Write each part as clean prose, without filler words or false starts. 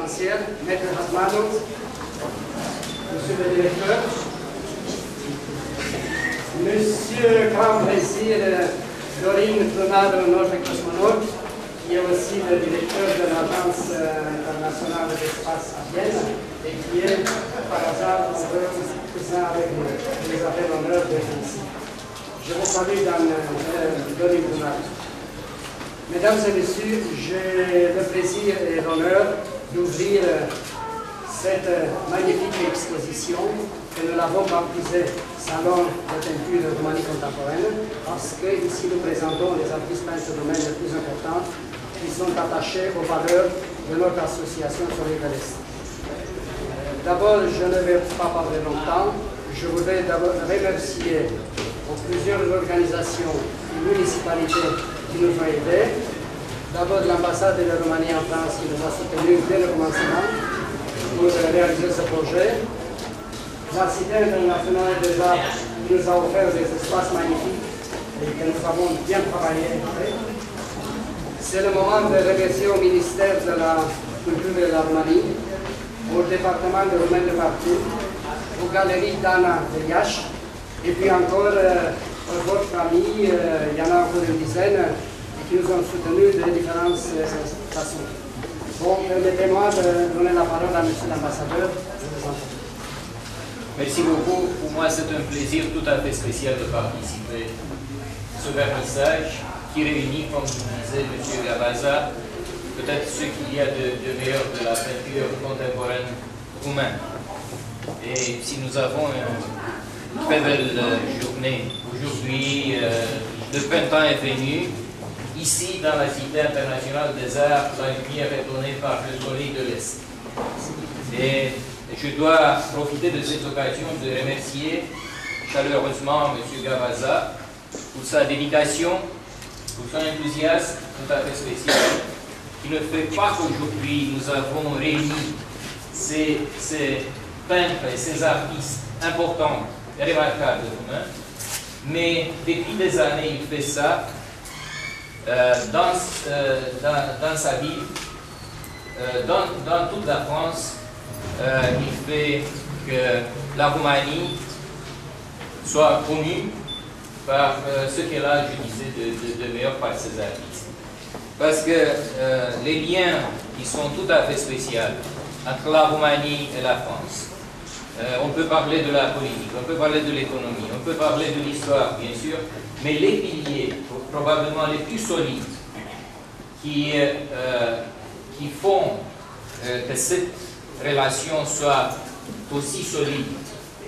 présidentielle, Maître Hasmano, Monsieur le directeur, Monsieur Grand Plaisir, Dorine Clonado, notre cosmonaute, qui est aussi le directeur de l'Agence internationale de l'espace à Vienne et qui est, par hasard, cousin avec nous. Je nous avons l'honneur d'être ici. Je vous salue dans Dorine Clonado. Mesdames et messieurs, j'ai le plaisir et l'honneur d'ouvrir cette magnifique exposition que nous l'avons baptisée Salon de peinture de Roumanie contemporaine parce qu'ici nous présentons les artistes peintres roumains les plus importants qui sont attachés aux valeurs de notre association Soleil de l'Est. D'abord, je ne vais pas parler longtemps. Je voudrais d'abord remercier plusieurs organisations et municipalités qui nous ont aidés. D'abord, l'ambassade de la Roumanie en France qui nous a soutenus dès le commencement pour réaliser ce projet. La Cité internationale des arts nous a offert des espaces magnifiques et que nous avons bien travaillé. C'est le moment de remercier au ministère de la Culture de la Roumanie, au département de Roumaine de partout, aux galeries d'Anna de Iași, et puis encore votre famille, il y en a encore une dizaine, qui nous ont soutenus de différentes façons. Bon, permettez-moi de donner la parole à M. l'ambassadeur. Merci beaucoup. Pour moi, c'est un plaisir tout à fait spécial de participer à ce vernissage qui réunit, comme disait M. Gavaza, peut-être ce qu'il y a de meilleur de la peinture contemporaine roumaine. Et si nous avons une très belle journée aujourd'hui, le printemps est venu. Ici, dans la Cité internationale des arts, la lumière est donnée par le soleil de l'Est. Et je dois profiter de cette occasion de remercier chaleureusement M. Gavaza pour sa dédication, pour son enthousiasme tout à fait spécial, qui ne fait pas qu'aujourd'hui nous avons réuni ces peintres et ces artistes importants et remarquables roumains, mais depuis des années il fait ça dans sa ville, dans toute la France. Il fait que la Roumanie soit connue par ce qu'elle a, je disais, de meilleur par ses artistes. Parce que les liens qui sont tout à fait spéciaux entre la Roumanie et la France, on peut parler de la politique, on peut parler de l'économie, on peut parler de l'histoire, bien sûr, mais les piliers, probablement les plus solides, qui font que cette relation soit aussi solide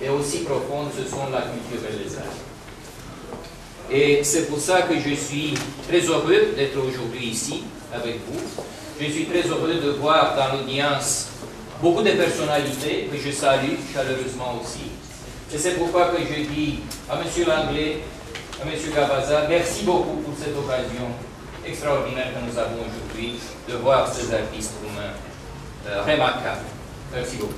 et aussi profonde, ce sont la culture et les arts. Et c'est pour ça que je suis très heureux d'être aujourd'hui ici avec vous. Je suis très heureux de voir dans l'audience beaucoup de personnalités que je salue chaleureusement aussi. Et c'est pourquoi que je dis à M. Langlais, à M. Gavaza, merci beaucoup pour cette occasion extraordinaire que nous avons aujourd'hui de voir ces artistes roumains remarquables. Merci beaucoup.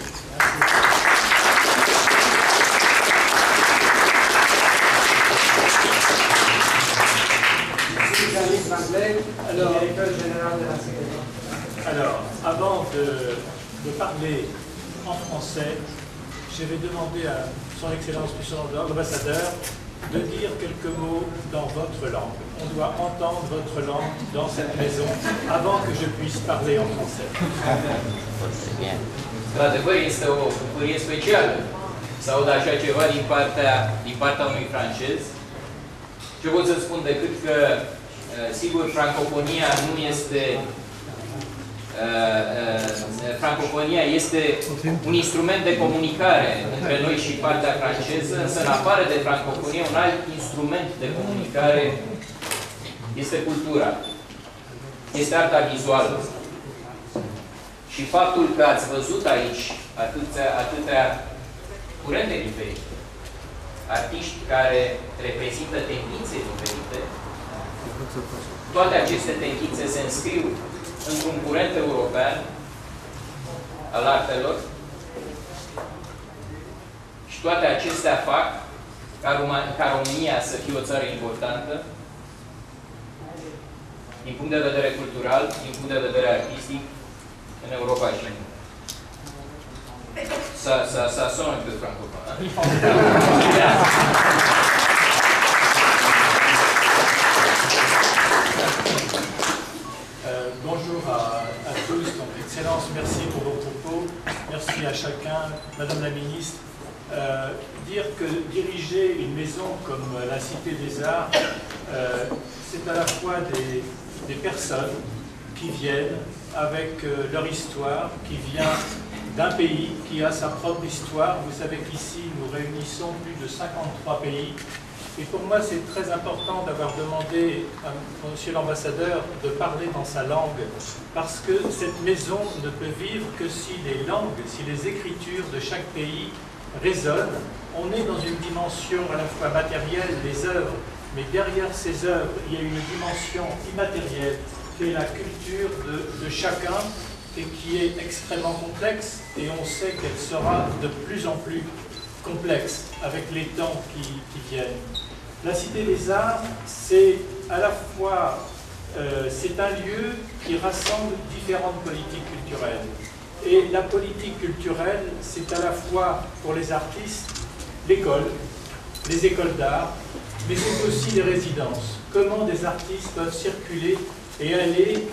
Alors, avant de parler en français, je vais demander à son Excellence l'ambassadeur de dire quelques mots dans votre langue. On doit entendre votre langue dans cette maison avant que je puisse parler en français. Într-adevăr, este o bucurie specială să aud așa ceva din partea unui francez. Ce pot să spun decât că, sigur, francofonia nu este... francofonia este un instrument de comunicare între noi și partea franceză, însă în afară de francofonie, un alt instrument de comunicare este cultura, este arta vizuală. Și faptul că ați văzut aici atâtea curente diferite, artiști care reprezintă tendințe diferite, toate aceste tendințe se înscriu într-un curent european al artelor și toate acestea fac ca România să fie o țară importantă din punct de vedere cultural, din punct de vedere artistic, în Europa și în lume. Ça sent un peu francophone. Hein? Bonjour à tous, donc Excellence, merci pour vos propos, merci à chacun, Madame la Ministre. Dire que diriger une maison comme la Cité des Arts, c'est à la fois des personnes qui viennent avec leur histoire, qui vient d'un pays qui a sa propre histoire. Vous savez qu'ici, nous réunissons plus de 53 pays. Et pour moi, c'est très important d'avoir demandé à Monsieur l'ambassadeur de parler dans sa langue, parce que cette maison ne peut vivre que si les langues, si les écritures de chaque pays résonnent. On est dans une dimension à la fois matérielle, les œuvres, mais derrière ces œuvres, il y a une dimension immatérielle qui est la culture de chacun et qui est extrêmement complexe, et on sait qu'elle sera de plus en plus complexe avec les temps qui viennent. La Cité des Arts, c'est à la fois c'est un lieu qui rassemble différentes politiques culturelles. Et la politique culturelle, c'est à la fois pour les artistes, l'école, les écoles d'art, mais c'est aussi les résidences. Comment des artistes peuvent circuler et aller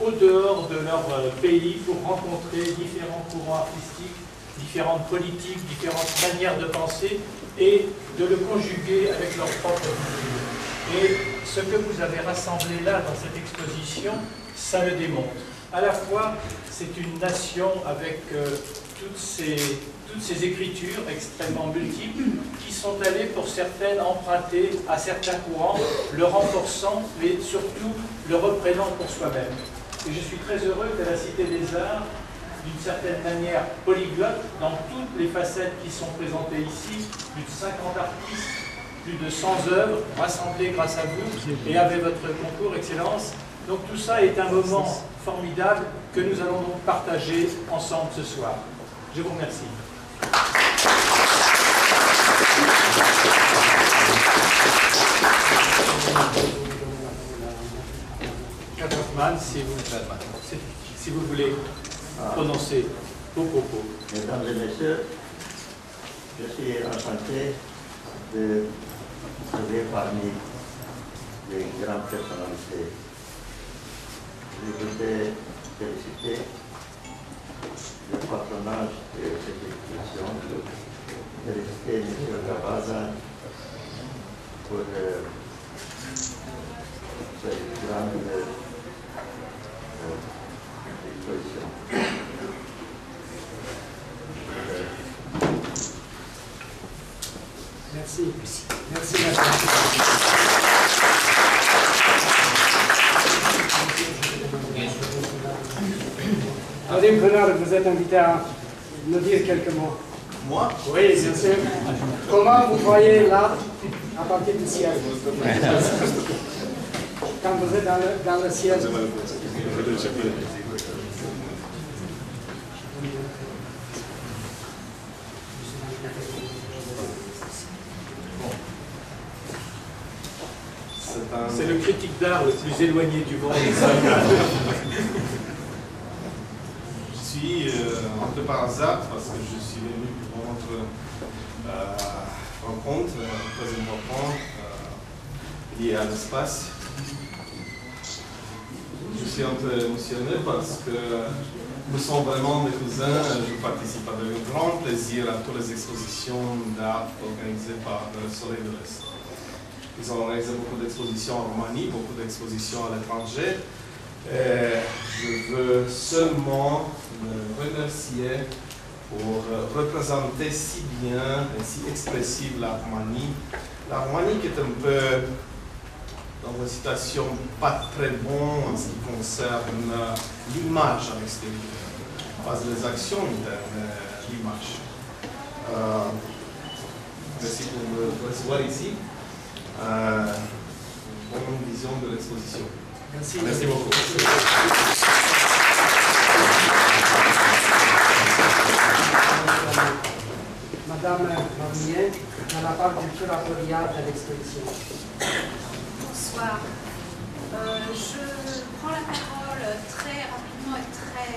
au dehors de leur pays pour rencontrer différents courants artistiques, différentes politiques, différentes manières de penser et de le conjuguer avec leur propre culture. Et ce que vous avez rassemblé là dans cette exposition, ça le démontre. À la fois, c'est une nation avec toutes ces écritures extrêmement multiples qui sont allées pour certaines emprunter à certains courants, le renforçant, mais surtout le reprenant pour soi-même. Et je suis très heureux que la Cité des Arts, d'une certaine manière polyglotte, dans toutes les facettes qui sont présentées ici, plus de 50 artistes, plus de 100 œuvres rassemblées grâce à vous et avec votre concours, Excellence. Donc tout ça est un moment formidable que nous allons donc partager ensemble ce soir. Je vous remercie. Hoffman, si vous voulez prononcer vos propos. Mesdames et messieurs, je suis enchanté de vous trouver parmi les grandes personnalités. Je voudrais féliciter le patronage de cette exposition, féliciter M. Gabaza pour cette grande exposition. Merci. Merci, madame. Vadim Brenner, vous êtes invité à nous dire quelques mots. Moi? Oui, bien sûr. Comment vous voyez l'art à partir du ciel? Quand vous êtes dans le ciel. C'est le critique d'art le plus éloigné du monde. Je suis un peu par hasard parce que je suis venu pour notre rencontre, troisième rencontre liée à l'espace. Je suis un peu émotionné parce que nous sommes vraiment des cousins. Je participe avec un grand plaisir à toutes les expositions d'art organisées par le Soleil de l'Est. Ils ont organisé beaucoup d'expositions en Roumanie, beaucoup d'expositions à l'étranger. Je veux seulement me remercier pour représenter si bien et si expressive la Roumanie. La Roumanie qui est un peu dans une situation pas très bonne en ce qui concerne l'image à l'extérieur. Pas les actions internes, mais l'image. Merci pour me recevoir ici. Bonne vision de l'exposition. Merci. Merci beaucoup. Madame Marnier, dans la part du curatoriat de l'exposition. Bonsoir. Je prends la parole très rapidement et très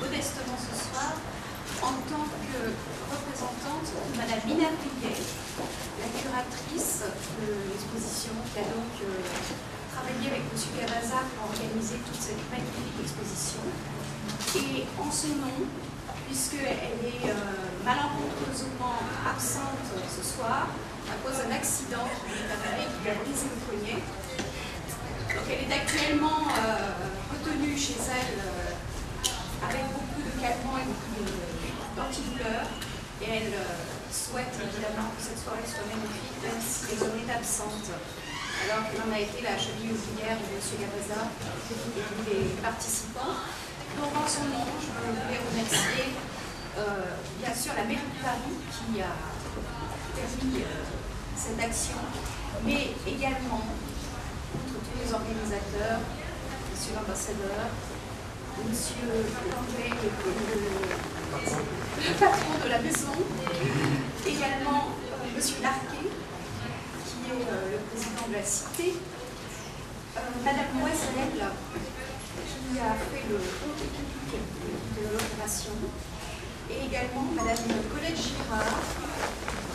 modestement ce soir en tant que représentante de Mme Mina Piguet, la curatrice de l'exposition, qui a donc travaillé avec M. Cavazza pour organiser toute cette magnifique exposition. Et en son nom, puisqu'elle est malencontreusement absente ce soir à cause d'un accident qui lui est arrivé, qui lui a brisé le poignet. Donc elle est actuellement retenue chez elle avec beaucoup de calmants et beaucoup d'antidouleurs. Et elle souhaite évidemment que cette soirée soit magnifique, même si elle est absente, alors qu'elle en a été la cheville ouvrière de M. Cavazza et des participants. Donc en son nom, je voulais remercier bien sûr la mairie de Paris qui a permis cette action, mais également tous les organisateurs, monsieur l'ambassadeur, monsieur Landry, le patron de la maison, également monsieur Larquet, qui est le président de la cité, madame Moiselle, qui a fait le compte économique de l'opération, et également madame Colette Girard,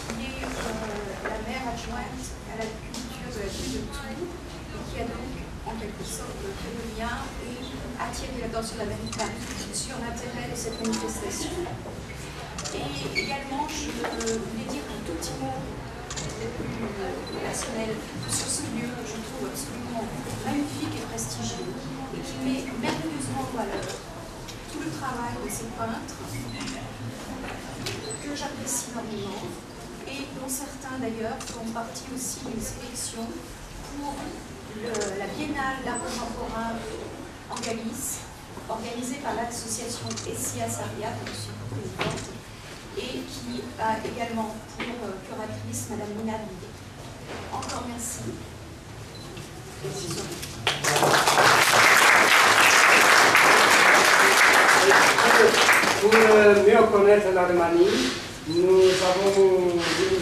qui est la maire adjointe à la culture de la ville de Tours, et qui a donc en quelque sorte fait le lien et attiré l'attention de la mairie de Paris sur l'intérêt de cette manifestation. Et également, je voulais dire un tout petit mot personnel sur ce lieu que je trouve absolument magnifique et prestigieux et qui met merveilleusement en valeur tout le travail de ces peintres que j'apprécie énormément et dont certains d'ailleurs font partie aussi d'une sélection pour la Biennale d'art contemporain en Galice, organisée par l'association Essia Saria, dont je suis présidente, et qui a également pour curatrice Madame Mina Piguet. Encore merci. Pour mieux connaître la Roumanie, nous vous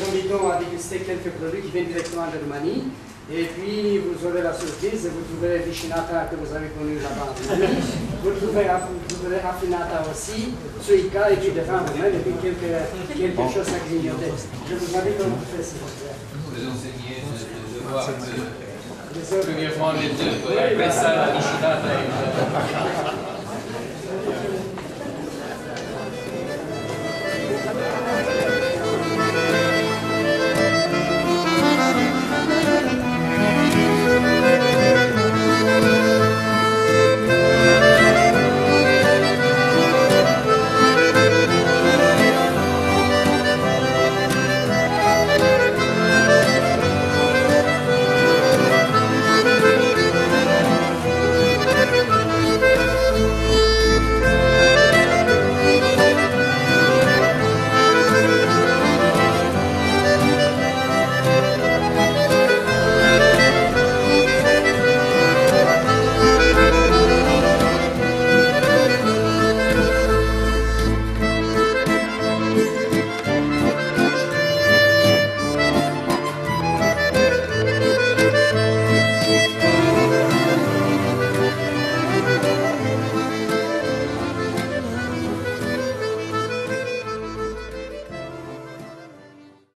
invitons à déguster quelques produits qui viennent directement de Roumanie. Et puis vous aurez la surprise, vous trouverez Vicinata que vous avez connu là-bas. Vous trouverez Raffinata aussi, Suica et puis des vins roumains et puis quelque chose à grignoter. Je vous invite à vous faire ça. Les enseigner de voir premièrement les deux, après ça la Vicinata.